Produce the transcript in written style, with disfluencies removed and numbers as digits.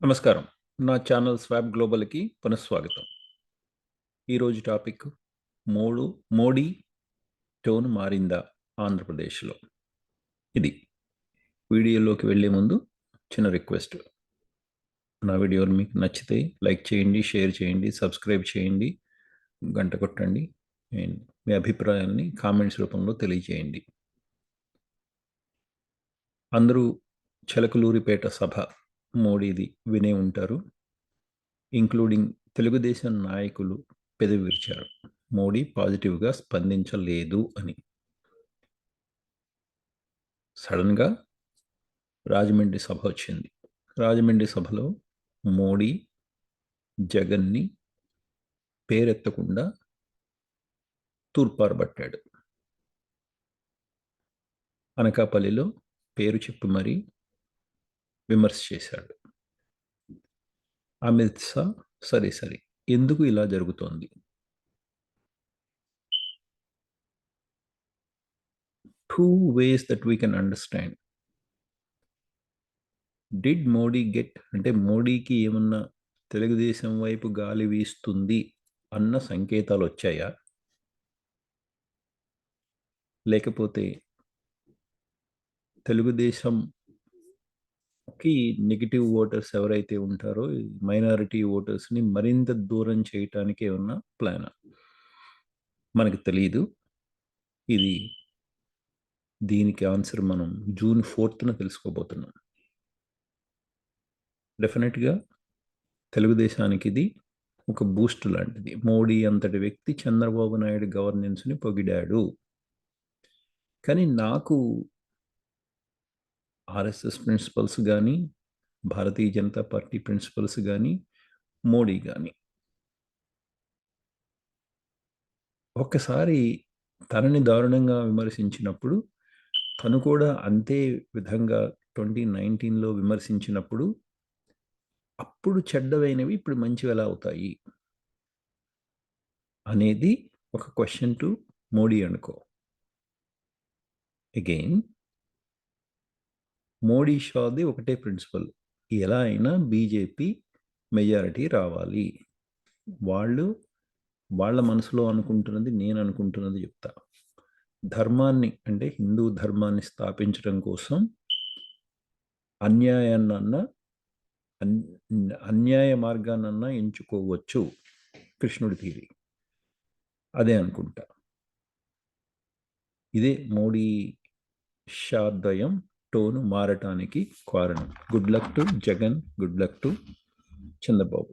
నమస్కారం. నా channel swap గ్లోబల్‌కి పునఃస్వాగతం. ఈరోజు టాపిక్ మోడీ టోన్ మారిందా ఆంధ్రప్రదేశ్‌లో? ఇది. వీడియోలోకి వెళ్ళే ముందు చిన్న రిక్వెస్ట్. నా వీడియోలు మీకు నచ్చితే లైక్ చేయండి, షేర్ చేయండి, సబ్స్క్రైబ్ చేయండి, గంట కొట్టండి. అండ్ మీ అభిప్రాయాన్ని కామెంట్స్ రూపంలో తెలియజేయండి. అందరూ చిలకలూరిపేట సభ మోడీది వినే ఉంటారు. ఇంక్లూడింగ్ తెలుగుదేశం నాయకులు పెదవి విరిచారు. మోడీ పాజిటివ్గా స్పందించలేదు అని. సడన్గా రాజమండ్రి సభ వచ్చింది. రాజమండ్రి సభలో మోడీ జగన్ని పేరెత్తకుండా తూర్పారబట్టాడు. అనకాపల్లిలో పేరు చెప్పి మరీ విమర్శ చేశాడు. అమిత్ షా సరే ఎందుకు ఇలా జరుగుతోంది? Two ways that we can understand. Did Modi get అంటే మోడీకి ఏమన్నా తెలుగుదేశం వైపు గాలి వీస్తుంది అన్న సంకేతాలు వచ్చాయా? లేకపోతే తెలుగుదేశంకి నెగిటివ్ ఓటర్స్ ఎవరైతే ఉంటారో మైనారిటీ ఓటర్స్ని మరింత దూరం చేయటానికి ఏమన్నా ప్లాన్? మనకి తెలియదు. దీనికి ఆన్సర్ మనం జూన్ 4న తెలుసుకోబోతున్నాం. డెఫినెట్గా తెలుగుదేశానికి ఇది ఒక బూస్ట్ లాంటిది. మోడీ అంతటి వ్యక్తి చంద్రబాబు నాయుడు గవర్నెన్స్ని పొగిడాడు. కానీ నాకు ఆర్ఎస్ఎస్ ప్రిన్సిపల్స్ కానీ, భారతీయ జనతా పార్టీ ప్రిన్సిపల్స్ కానీ, మోడీ కానీ ఒక్కసారి తనని దారుణంగా విమర్శించినప్పుడు, తను కూడా అంతే విధంగా 2019లో విమర్శించినప్పుడు, అప్పుడు చెడ్డవైనవి ఇప్పుడు మంచివి ఎలా అవుతాయి అనేది ఒక క్వశ్చన్ టు మోడీ అనుకో. అగైన్ మోడీ షాది ఒకటే ప్రిన్సిపల్, ఎలా అయినా బీజేపీ మెజారిటీ రావాలి. వాళ్ళ మనసులో అనుకుంటున్నది నేను అనుకుంటున్నది చెప్తా. ధర్మాన్ని అంటే హిందూ ధర్మాన్ని స్థాపించడం కోసం అన్యాయ మార్గాన్నన్నా ఎంచుకోవచ్చు కృష్ణుడి తీరి. అదే అనుకుంటా. ఇదే మోడీ షా ద్వయం టోను మారటానికి కారణం. Good luck to Jagan, good luck to Chandrababu.